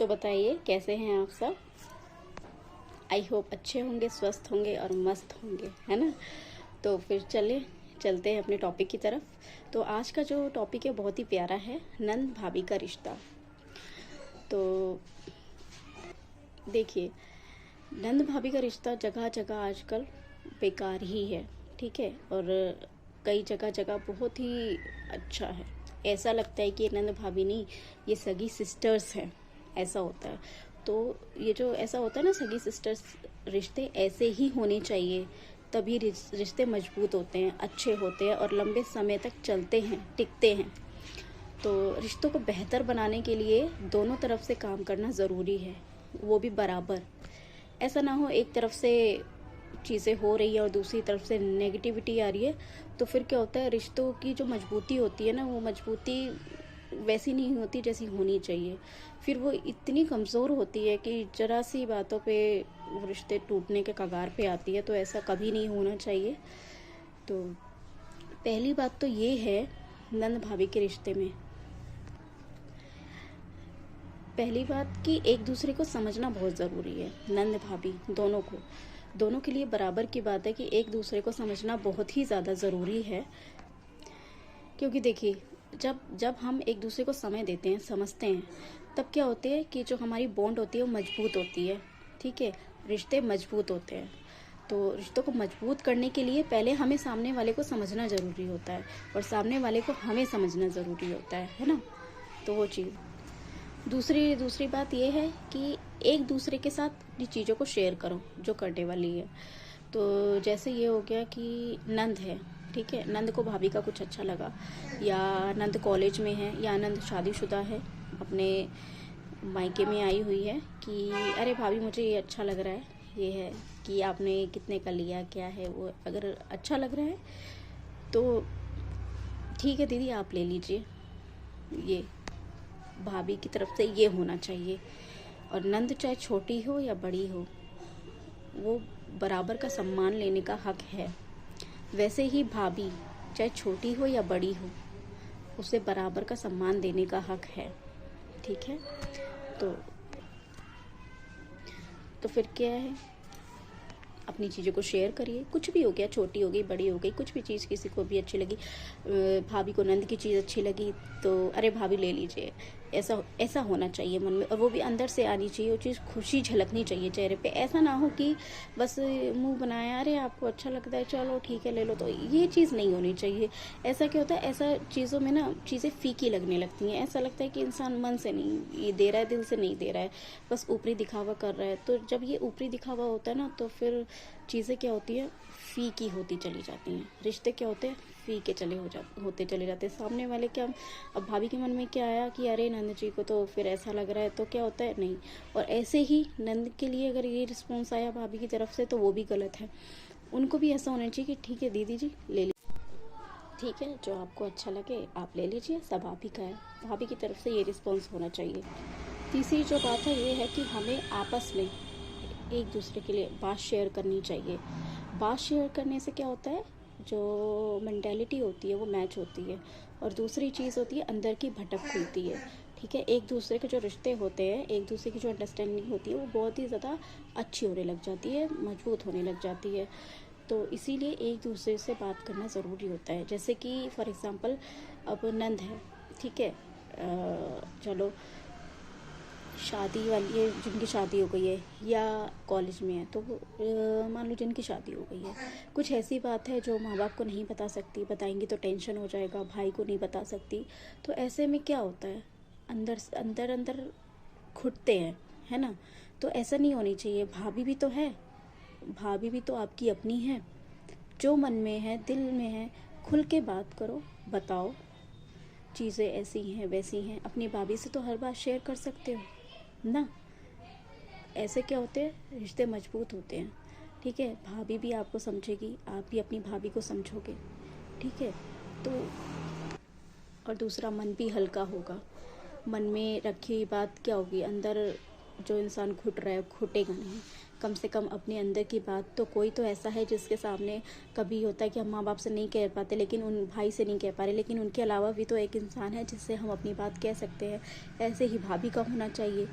तो बताइए कैसे हैं आप सब। आई होप अच्छे होंगे, स्वस्थ होंगे और मस्त होंगे, है ना। तो फिर चलते हैं अपने टॉपिक की तरफ। तो आज का जो टॉपिक है बहुत ही प्यारा है, नंद भाभी का रिश्ता। तो देखिए, नंद भाभी का रिश्ता जगह जगह आजकल बेकार ही है, ठीक है। और कई जगह जगह बहुत ही अच्छा है। ऐसा लगता है कि ये नंद भाभी नहीं, ये सगी सिस्टर्स हैं, ऐसा होता है। तो ये जो ऐसा होता है ना, सगी सिस्टर्स रिश्ते ऐसे ही होने चाहिए, तभी रिश्ते मजबूत होते हैं, अच्छे होते हैं और लंबे समय तक चलते हैं, टिकते हैं। तो रिश्तों को बेहतर बनाने के लिए दोनों तरफ से काम करना ज़रूरी है, वो भी बराबर। ऐसा ना हो एक तरफ से चीज़ें हो रही है और दूसरी तरफ से नेगेटिविटी आ रही है, तो फिर क्या होता है, रिश्तों की जो मजबूती होती है ना, वो मजबूती वैसी नहीं होती जैसी होनी चाहिए। फिर वो इतनी कमज़ोर होती है कि ज़रा सी बातों पे वो रिश्ते टूटने के कगार पे आती है। तो ऐसा कभी नहीं होना चाहिए। तो पहली बात तो ये है नंद भाभी के रिश्ते में, पहली बात कि एक दूसरे को समझना बहुत ज़रूरी है। नंद भाभी दोनों के लिए बराबर की बात है कि एक दूसरे को समझना बहुत ही ज़्यादा ज़रूरी है। क्योंकि देखिए, जब जब हम एक दूसरे को समय देते हैं, समझते हैं, तब क्या होते हैं कि जो हमारी बॉन्ड होती है वो मजबूत होती है, ठीक है। रिश्ते मजबूत होते हैं। तो रिश्तों को मजबूत करने के लिए पहले हमें सामने वाले को समझना ज़रूरी होता है और सामने वाले को हमें समझना ज़रूरी होता है ना। तो वो चीज़। दूसरी बात यह है कि एक दूसरे के साथ अपनी चीज़ों को शेयर करो जो करने वाली है। तो जैसे ये हो गया कि नंद है, ठीक है, नंद को भाभी का कुछ अच्छा लगा, या नंद कॉलेज में है, या नंद शादीशुदा है, अपने मायके में आई हुई है कि अरे भाभी मुझे ये अच्छा लग रहा है, ये है कि आपने कितने का लिया, क्या है वो। अगर अच्छा लग रहा है तो ठीक है दीदी, आप ले लीजिए। ये भाभी की तरफ से ये होना चाहिए। और नंद चाहे छोटी हो या बड़ी हो, वो बराबर का सम्मान लेने का हक है। वैसे ही भाभी चाहे छोटी हो या बड़ी हो, उसे बराबर का सम्मान देने का हक है, ठीक है। तो फिर क्या है, अपनी चीज़ों को शेयर करिए। कुछ भी हो गया, छोटी हो गई, बड़ी हो गई, कुछ भी चीज़ किसी को भी अच्छी लगी, भाभी को नंद की चीज़ अच्छी लगी तो अरे भाभी ले लीजिए, ऐसा होना चाहिए मन में। और वो भी अंदर से आनी चाहिए, वो चीज़ खुशी झलकनी चाहिए चेहरे पे। ऐसा ना हो कि बस मुंह बनाया, अरे आपको अच्छा लगता है चलो ठीक है ले लो, तो ये चीज़ नहीं होनी चाहिए। ऐसा क्या होता है, ऐसा चीज़ों में ना चीज़ें फीकी लगने लगती हैं। ऐसा लगता है कि इंसान मन से नहीं ये दे रहा है, दिल से नहीं दे रहा है, बस ऊपरी दिखावा कर रहा है। तो जब ये ऊपरी दिखावा होता है ना, तो फिर चीज़ें क्या होती है, फीकी होती चली जाती हैं। रिश्ते क्या होते हैं, फीके होते चले जाते हैं। सामने वाले क्या, अब भाभी के मन में क्या आया कि अरे नंद जी को तो फिर ऐसा लग रहा है, तो क्या होता है नहीं। और ऐसे ही नंद के लिए अगर ये रिस्पॉन्स आया भाभी की तरफ से, तो वो भी गलत है। उनको भी ऐसा होना चाहिए कि ठीक है दीदी जी ले लीजिए, ठीक है, जो आपको अच्छा लगे आप ले लीजिए, सब आप ही का है। भाभी की तरफ से ये रिस्पॉन्स होना चाहिए। तीसरी जो बात है ये है कि हमें आपस में एक दूसरे के लिए बात शेयर करनी चाहिए। बात शेयर करने से क्या होता है, जो मेंटालिटी होती है वो मैच होती है। और दूसरी चीज़ होती है, अंदर की भटक खुलती है, ठीक है। एक दूसरे के जो रिश्ते होते हैं, एक दूसरे की जो अंडरस्टैंडिंग होती है, वो बहुत ही ज़्यादा अच्छी होने लग जाती है, मजबूत होने लग जाती है। तो इसीलिए एक दूसरे से बात करना ज़रूरी होता है। जैसे कि फॉर एग्ज़ाम्पल अब नंद है, ठीक है, चलो शादी वाली है, जिनकी शादी हो गई है या कॉलेज में है, तो मान लो जिनकी शादी हो गई है, कुछ ऐसी बात है जो माँ बाप को नहीं बता सकती, बताएंगी तो टेंशन हो जाएगा, भाई को नहीं बता सकती। तो ऐसे में क्या होता है, अंदर अंदर घुटते हैं, है ना। तो ऐसा नहीं होनी चाहिए। भाभी भी तो है, भाभी भी तो आपकी अपनी है। जो मन में है, दिल में है, खुल के बात करो, बताओ चीज़ें ऐसी हैं वैसी हैं। अपनी भाभी से तो हर बात शेयर कर सकते हो ना। ऐसे क्या होते हैं, रिश्ते मजबूत होते हैं, ठीक है। भाभी भी आपको समझेगी, आप भी अपनी भाभी को समझोगे, ठीक है। तो और दूसरा, मन भी हल्का होगा। मन में रखी हुई बात क्या होगी, अंदर जो इंसान घुट रहा है घुटेगा नहीं। कम से कम अपने अंदर की बात तो कोई तो ऐसा है जिसके सामने, कभी होता है कि हम माँ बाप से नहीं कह पाते, लेकिन उन भाई से नहीं कह पा रहे, लेकिन उनके अलावा भी तो एक इंसान है जिससे हम अपनी बात कह सकते हैं। ऐसे ही भाभी का होना चाहिए।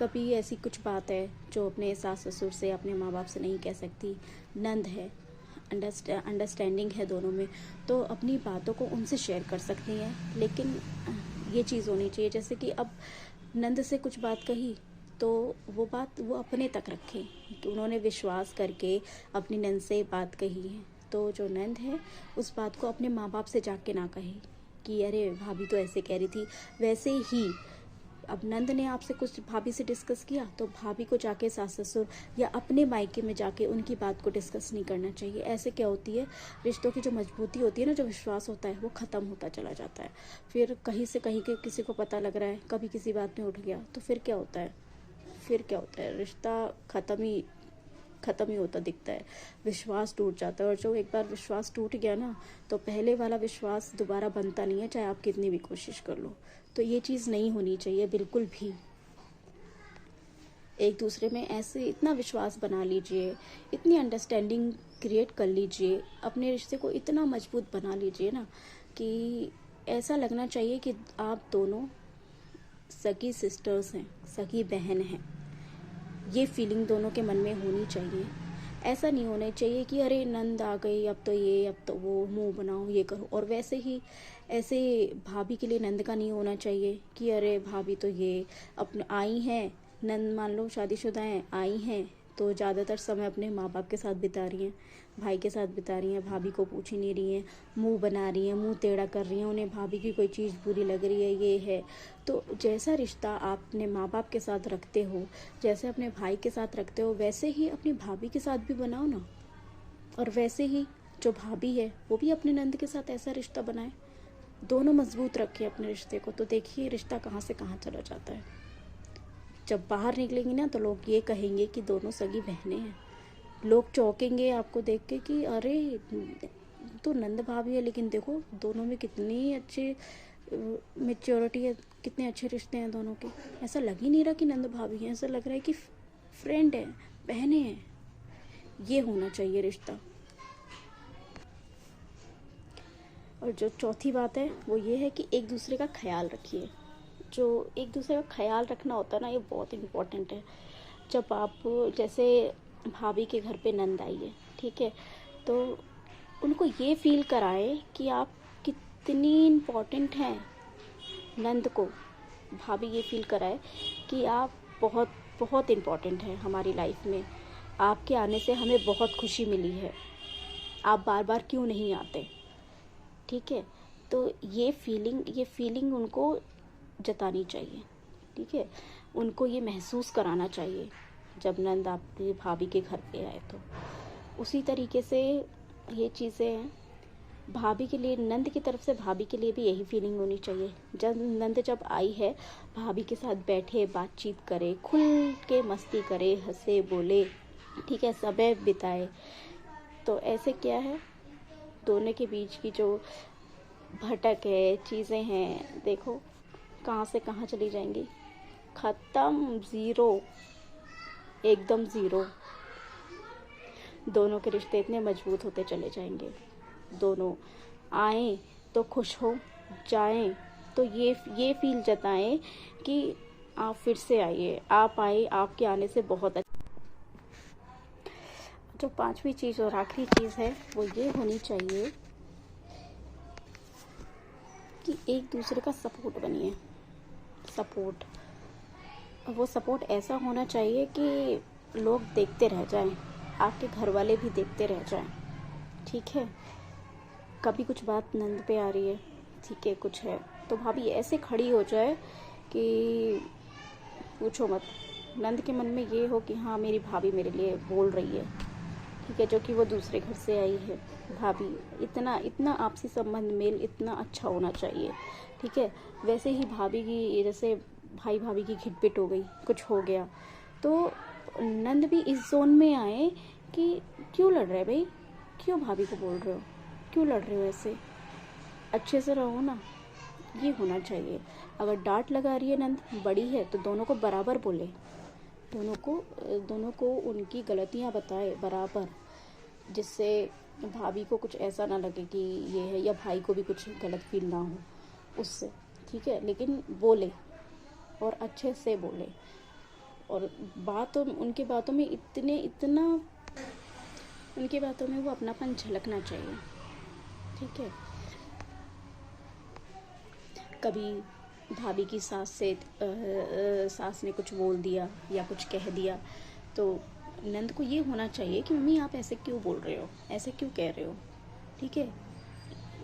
कभी ऐसी कुछ बात है जो अपने सास ससुर से, अपने माँ बाप से नहीं कह सकती, नंद है, अंडरस्टैंडिंग है दोनों में, तो अपनी बातों को उनसे शेयर कर सकती हैं। लेकिन ये चीज़ होनी चाहिए, जैसे कि अब नंद से कुछ बात कही तो वो बात वो अपने तक रखें, तो उन्होंने विश्वास करके अपनी नंद से बात कही है, तो जो नंद है उस बात को अपने माँ बाप से जाके ना कहे कि अरे भाभी तो ऐसे कह रही थी। वैसे ही अब नंद ने आपसे कुछ भाभी से डिस्कस किया तो भाभी को जाके सास ससुर या अपने मायके में जाके उनकी बात को डिस्कस नहीं करना चाहिए। ऐसे क्या होती है, रिश्तों की जो मजबूती होती है ना, जो विश्वास होता है वो ख़त्म होता चला जाता है। फिर कहीं से कहीं के किसी को पता लग रहा है, कभी किसी बात में उठ गया तो फिर क्या होता है, रिश्ता ख़त्म ही होता दिखता है, विश्वास टूट जाता है। और जो एक बार विश्वास टूट गया ना, तो पहले वाला विश्वास दोबारा बनता नहीं है, चाहे आप कितनी भी कोशिश कर लो। तो ये चीज़ नहीं होनी चाहिए बिल्कुल भी। एक दूसरे में ऐसे इतना विश्वास बना लीजिए, इतनी अंडरस्टैंडिंग क्रिएट कर लीजिए, अपने रिश्ते को इतना मजबूत बना लीजिए ना कि ऐसा लगना चाहिए कि आप दोनों सगी सिस्टर्स हैं, सगी बहन हैं। ये फीलिंग दोनों के मन में होनी चाहिए। ऐसा नहीं होना चाहिए कि अरे नंद आ गई, अब तो ये, अब तो वो, मुंह बनाओ, ये करो। और वैसे ही ऐसे भाभी के लिए नंद का नहीं होना चाहिए कि अरे भाभी तो ये अपने आई हैं, नंद मान लो शादीशुदा हैं, आई हैं तो ज़्यादातर समय अपने माँ बाप के साथ बिता रही हैं, भाई के साथ बिता रही हैं, भाभी को पूछ ही नहीं रही हैं, मुंह बना रही हैं, मुंह टेढ़ा कर रही हैं, उन्हें भाभी की कोई चीज़ बुरी लग रही है, ये है। तो जैसा रिश्ता आप अपने माँ बाप के साथ रखते हो, जैसे अपने भाई के साथ रखते हो, वैसे ही अपनी भाभी के साथ भी बनाओ ना। और वैसे ही जो भाभी है वो भी अपने नंद के साथ ऐसा रिश्ता बनाए, दोनों मजबूत रखें अपने रिश्ते को। तो देखिए रिश्ता कहाँ से कहाँ चला जाता है। जब बाहर निकलेंगी ना तो लोग ये कहेंगे कि दोनों सगी बहनें हैं। लोग चौंकेंगे आपको देख के कि अरे तो नंद भाभी है, लेकिन देखो दोनों में कितनी अच्छी मेच्योरिटी है, कितने अच्छे रिश्ते हैं दोनों के। ऐसा लग ही नहीं रहा कि नंद भाभी हैं, ऐसा लग रहा है कि फ्रेंड है, बहनें हैं। ये होना चाहिए रिश्ता। और जो चौथी बात है वो ये है कि एक दूसरे का ख्याल रखिए। जो एक दूसरे का ख्याल रखना होता है ना, ये बहुत इम्पोर्टेंट है। जब आप जैसे भाभी के घर पे नंद आई है, ठीक है, तो उनको ये फील कराएं कि आप कितनी इम्पोर्टेंट हैं। नंद को भाभी ये फील कराए कि आप बहुत बहुत इम्पोर्टेंट हैं हमारी लाइफ में, आपके आने से हमें बहुत खुशी मिली है, आप बार बार क्यों नहीं आते, ठीक है। तो ये फीलिंग उनको जतानी चाहिए, ठीक है। उनको ये महसूस कराना चाहिए जब नंद आपकी भाभी के घर पे आए। तो उसी तरीके से ये चीज़ें हैं भाभी के लिए, नंद की तरफ से भाभी के लिए भी यही फीलिंग होनी चाहिए। जब आई है, भाभी के साथ बैठे, बातचीत करे, खुल के मस्ती करे, हंसे बोले, ठीक है, समय बिताए। तो ऐसे क्या है, दोनों के बीच की जो भटक है, चीज़ें हैं, देखो कहाँ से कहाँ चली जाएंगी, ख़त्म, ज़ीरो, एकदम ज़ीरो। दोनों के रिश्ते इतने मजबूत होते चले जाएंगे। दोनों आएँ तो खुश हो, जाएं तो ये फील जताएं कि आप फिर से आइए, आप आए, आपके आने से बहुत अच्छा। जो पांचवी चीज़ और आखिरी चीज़ है वो ये होनी चाहिए कि एक दूसरे का सपोर्ट बनिए। सपोर्ट, वो सपोर्ट ऐसा होना चाहिए कि लोग देखते रह जाएं, आपके घर वाले भी देखते रह जाएं, ठीक है। कभी कुछ बात नंद पे आ रही है, ठीक है, कुछ है, तो भाभी ऐसे खड़ी हो जाए कि पूछो मत। नंद के मन में ये हो कि हाँ मेरी भाभी मेरे लिए बोल रही है, ठीक है, जो कि वो दूसरे घर से आई है। भाभी इतना आपसी संबंध, मेल इतना अच्छा होना चाहिए, ठीक है। वैसे ही भाभी की, जैसे भाई भाभी की खिटपिट हो गई, कुछ हो गया, तो नंद भी इस जोन में आए कि क्यों लड़ रहे भाई, क्यों भाभी को बोल रहे हो, क्यों लड़ रहे हो, ऐसे अच्छे से रहो ना। ये होना चाहिए। अगर डांट लगा रही है नंद, बड़ी है, तो दोनों को बराबर बोले, दोनों को उनकी गलतियां बताए बराबर, जिससे भाभी को कुछ ऐसा ना लगे कि ये है, या भाई को भी कुछ गलत फील ना हो उससे, ठीक है। लेकिन बोले और अच्छे से बोले, और उनके बातों में उनकी बातों में वो अपनापन झलकना चाहिए, ठीक है। कभी भाभी की सास ने कुछ बोल दिया या कुछ कह दिया, तो नंद को ये होना चाहिए कि मम्मी आप ऐसे क्यों बोल रहे हो, ऐसे क्यों कह रहे हो, ठीक है।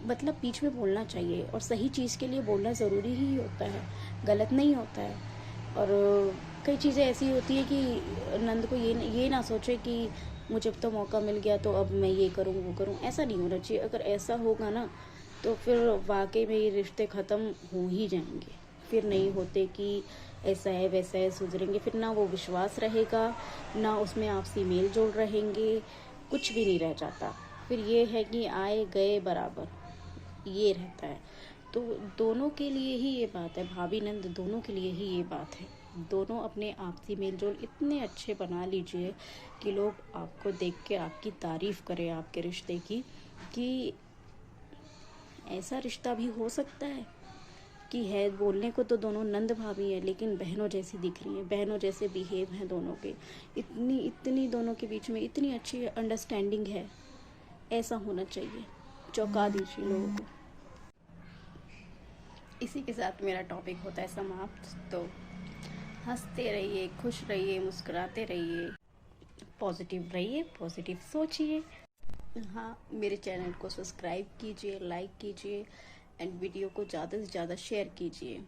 मतलब बीच में बोलना चाहिए, और सही चीज़ के लिए बोलना ज़रूरी ही होता है, गलत नहीं होता है। और कई चीज़ें ऐसी होती है कि नंद को ये ना सोचे कि मुझे तो मौका मिल गया तो अब मैं ये करूँ वो करूँ, ऐसा नहीं होना चाहिए। अगर ऐसा होगा ना तो फिर वाकई में ये रिश्ते ख़त्म हो ही जाएंगे, फिर नहीं होते कि ऐसा है वैसा है सुधरेंगे, फिर ना वो विश्वास रहेगा, ना उसमें आपसी मेल जोल रहेंगे, कुछ भी नहीं रह जाता। फिर ये है कि आए गए बराबर ये रहता है। तो दोनों के लिए ही ये बात है, भाभी नंद दोनों के लिए ही ये बात है। दोनों अपने आपसी मेल जोल इतने अच्छे बना लीजिए कि लोग आपको देख के आपकी तारीफ करें आपके रिश्ते की, कि ऐसा रिश्ता भी हो सकता है कि है बोलने को तो दोनों नंद भाभी है लेकिन बहनों जैसी दिख रही हैं, बहनों जैसे बिहेव हैं दोनों के, इतनी दोनों के बीच में इतनी अच्छी अंडरस्टैंडिंग है। ऐसा होना चाहिए, चौंका दीजिए लोगों को। इसी के साथ मेरा टॉपिक होता है समाप्त। तो हंसते रहिए, खुश रहिए, मुस्कुराते रहिए, पॉजिटिव रहिए, पॉजिटिव सोचिए। हाँ, मेरे चैनल को सब्सक्राइब कीजिए, लाइक कीजिए एंड वीडियो को ज़्यादा से ज़्यादा शेयर कीजिए।